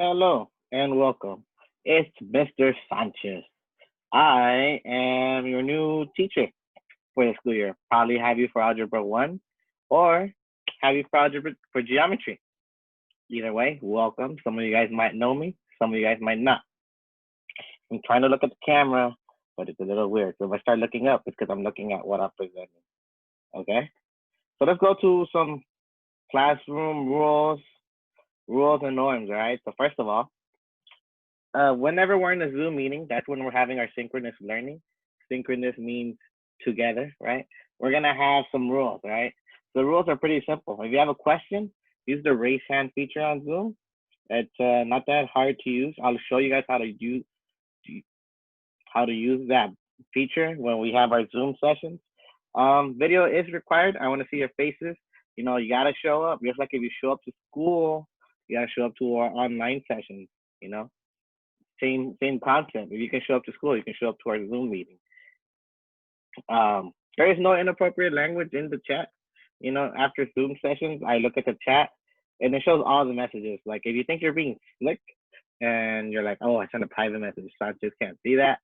Hello and welcome. It's Mr. Sanchez. I am your new teacher for the school year. Probably have you for Algebra 1 or have you for Algebra for Geometry. Either way, welcome. Some of you guys might know me, some of you guys might not. I'm trying to look at the camera, but it's a little weird. So if I start looking up, it's because I'm looking at what I'm presenting. Okay? So let's go to some classroom rules and norms, all right? So first of all, whenever we're in a Zoom meeting, that's when we're having our synchronous learning. Synchronous means together, right? We're gonna have some rules, right? The rules are pretty simple. If you have a question, use the raise hand feature on Zoom. It's not that hard to use. I'll show you guys how to use that feature when we have our Zoom sessions. Video is required. I want to see your faces. You gotta show up. Just like if you show up to school, you gotta show up to our online sessions. You know, same concept. If you can show up to school, you can show up to our Zoom meeting. There is no inappropriate language in the chat. After Zoom sessions, I look at the chat and it shows all the messages. Like if you think you're being slick and you're like, oh, I sent a private message, so I just can't see that.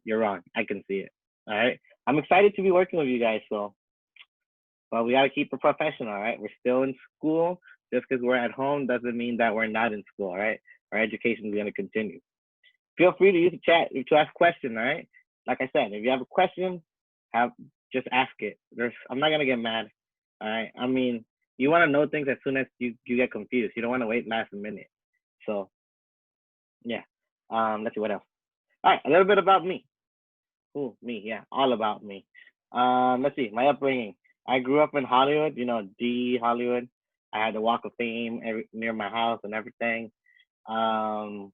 You're wrong. I can see it. All right. I'm excited to be working with you guys. But we gotta keep it professional. All right. We're still in school. Just because we're at home doesn't mean that we're not in school. All right. Our education is gonna continue. Feel free to use the chat to ask questions. All right. Like I said, if you have a question, just ask it. I'm not gonna get mad. All right. I mean, you want to know things as soon as you get confused. You don't want to wait last minute. So yeah. Let's see what else. All right, a little bit about me. Ooh, me, yeah, all about me. Let's see, my upbringing. I grew up in Hollywood, D Hollywood. I had the Walk of Fame near my house and everything. Um,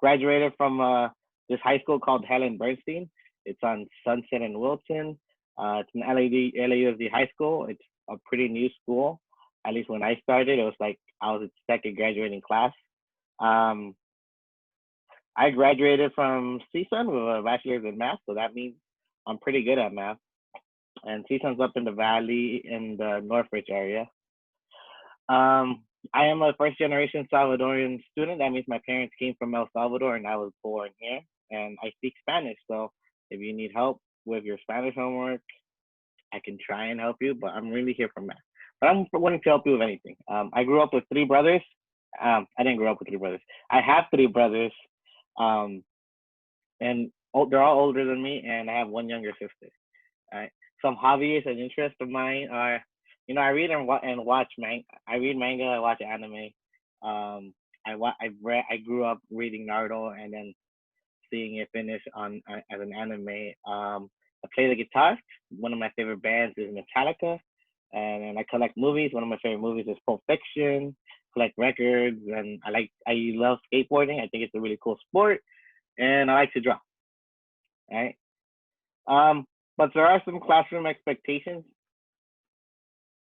Graduated from this high school called Helen Bernstein. It's on Sunset and Wilton. It's an LAUSD high school. It's a pretty new school. At least when I started, it was like I was its second graduating class. Um, I graduated from CSUN with a bachelor's in math, so that means I'm pretty good at math. And CSUN's up in the valley in the Northridge area. I am a first generation Salvadorian student. That means my parents came from El Salvador and I was born here. And I speak Spanish, so if you need help with your Spanish homework, I can try and help you, but I'm really here for math. But I'm willing to help you with anything. I grew up with three brothers. I didn't grow up with three brothers. I have three brothers, um, and they're all older than me, and I have one younger sister. All right. Some hobbies and interests of mine are, I read and watch manga. I read manga. I watch anime. I grew up reading Naruto and then seeing it finish on as an anime. I play the guitar. One of my favorite bands is Metallica, and then I collect movies. One of my favorite movies is Pulp Fiction. Collect records, and I love skateboarding. I think it's a really cool sport, and I like to draw. All right. But there are some classroom expectations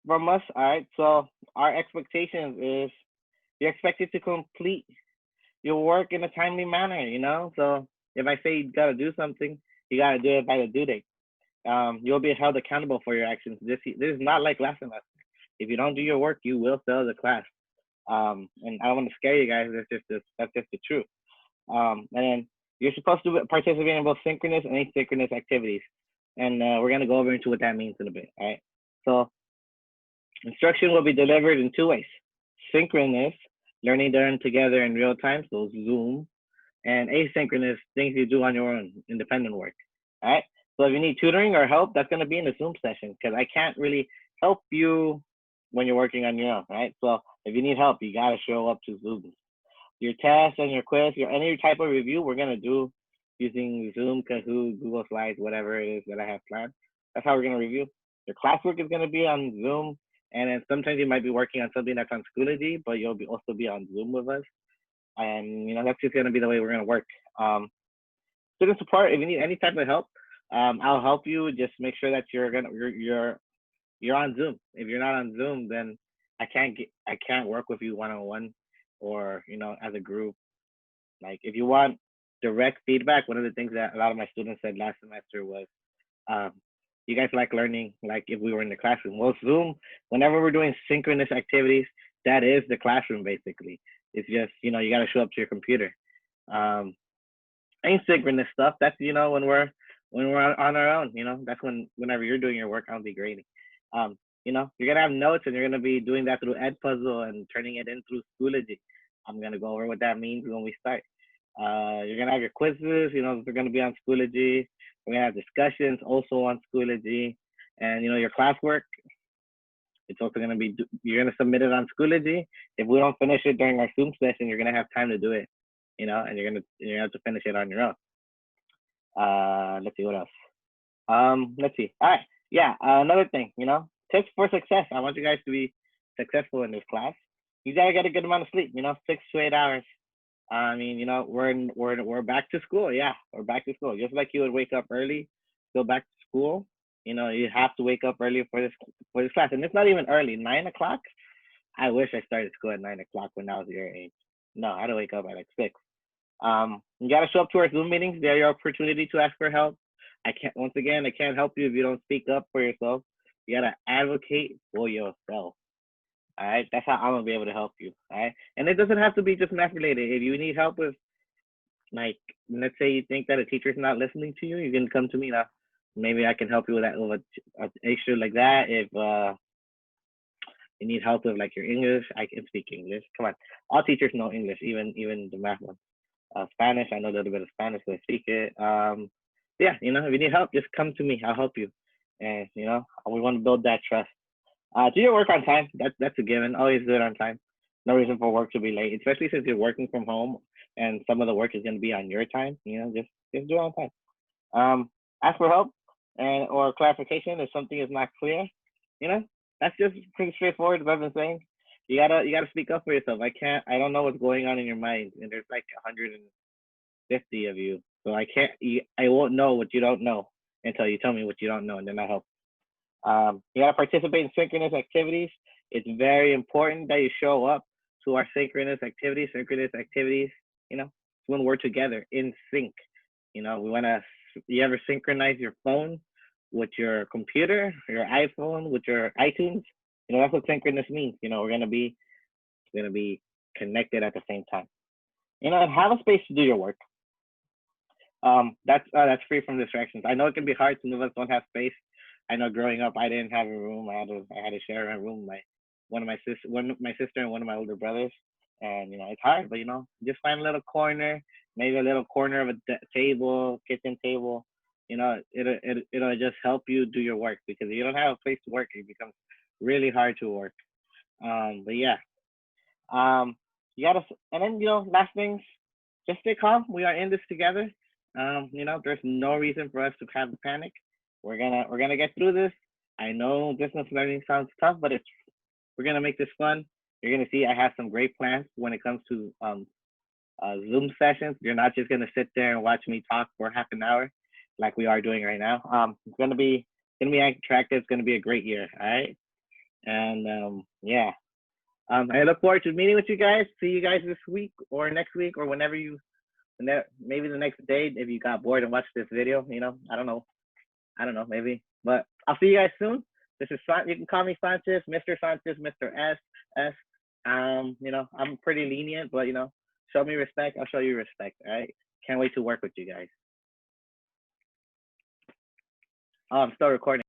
from us. All right. So our expectations is you're expected to complete your work in a timely manner. So if I say you gotta do something, you gotta do it by the due date. You'll be held accountable for your actions. This is not like last semester. If you don't do your work, you will fail the class. And I don't want to scare you guys. That's just the truth. And then you're supposed to participate in both synchronous and asynchronous activities. And we're going to go over into what that means in a bit. All right. So instruction will be delivered in two ways: synchronous, learning done together in real time, so Zoom, and asynchronous, things you do on your own, independent work. All right. So if you need tutoring or help, that's going to be in the Zoom session because I can't really help you when you're working on your own. Right. So if you need help, you got to show up to Zoom. Your test and your quiz, any type of review, we're going to do using Zoom, Kahoot, Google Slides, whatever it is that I have planned. That's how we're going to review. Your classwork is going to be on Zoom. And then sometimes you might be working on something that's on Schoology, but you'll also be on Zoom with us. And, that's just going to be the way we're going to work. Student support, if you need any type of help, I'll help you. Just make sure that you're on Zoom. If you're not on Zoom, then I can't work with you one-on-one or as a group. Like if you want direct feedback, one of the things that a lot of my students said last semester was, you guys like learning like if we were in the classroom. Well, Zoom, whenever we're doing synchronous activities, that is the classroom basically. It's just, you know, you got to show up to your computer. Um, Asynchronous stuff, that's, you know, when we're on our own, you know, that's whenever you're doing your work, I'll be grading. Um, you know, you're gonna have notes and you're gonna be doing that through Edpuzzle and turning it in through Schoology. I'm gonna go over what that means when we start. You're gonna have your quizzes, you know, they're gonna be on Schoology. We're gonna have discussions also on Schoology, and you know, your classwork, it's also gonna be, you're gonna submit it on Schoology. If we don't finish it during our Zoom session, you're gonna have time to do it, you know, and you're gonna have to finish it on your own. Let's see what else. Let's see. All right. Yeah. Another thing, you know, tips for success. I want you guys to be successful in this class. You gotta get a good amount of sleep. You know, 6 to 8 hours. I mean, you know, we're back to school. Yeah, we're back to school. Just like you would wake up early, go back to school. You know, you have to wake up early for this class, and it's not even early. 9 o'clock. I wish I started school at 9 o'clock when I was your age. No, I had to wake up at like 6. You got to show up to our Zoom meetings. They're your opportunity to ask for help. Once again, I can't help you if you don't speak up for yourself. You got to advocate for yourself. All right. That's how I'm going to be able to help you. All right. And it doesn't have to be just math related. If you need help with, like, let's say you think that a teacher's not listening to you, you can come to me now. Maybe I can help you with that, with an issue like that. If you need help with like your English, I can speak English. Come on. All teachers know English, even the math ones. Spanish, I know a little bit of Spanish, so I speak it. Yeah, you know, if you need help, just come to me. I'll help you. And you know, we want to build that trust. Do your work on time. That's a given. Always do it on time. No reason for work to be late, especially since you're working from home and some of the work is going to be on your time. You know, just do it on time. Ask for help and or clarification if something is not clear. You know, that's just pretty straightforward. As I've been saying, you gotta speak up for yourself. I don't know what's going on in your mind, and there's like 150 of you, so I won't know what you don't know until you tell me what you don't know, and then I help. You gotta participate in synchronous activities. It's very important that you show up to our synchronous activities. Synchronous activities, you know, when we're together in sync. You know, you ever synchronize your phone with your computer, your iPhone with your iTunes? You know, that's what synchronous means. You know, we're gonna be connected at the same time. You know, and have a space to do your work. That's free from distractions. I know it can be hard. Some of us don't have space. I know growing up, I didn't have a room. I had to share a room with my sister and one of my older brothers. And you know, it's hard, but you know, just find a little corner, maybe a little corner of a table, kitchen table. You know, it'll just help you do your work, because if you don't have a place to work, it becomes really hard to work. But yeah, you gotta, and then you know, last things, just stay calm. We are in this together. You know, there's no reason for us to have a panic. We're gonna get through this. I know distance learning sounds tough, but we're gonna make this fun. You're gonna see I have some great plans when it comes to Zoom sessions. You're not just gonna sit there and watch me talk for half an hour like we are doing right now. It's gonna be interactive. It's gonna be a great year. All right, and yeah. I look forward to meeting with you guys. See you guys this week or next week or whenever maybe the next day if you got bored and watched this video. You know, I don't know, maybe. But I'll see you guys soon. This is you can call me Sanchez, Mr. Sanchez, Mr. S. You know, I'm pretty lenient, but you know, show me respect, I'll show you respect. All right. Can't wait to work with you guys. Oh, I'm still recording.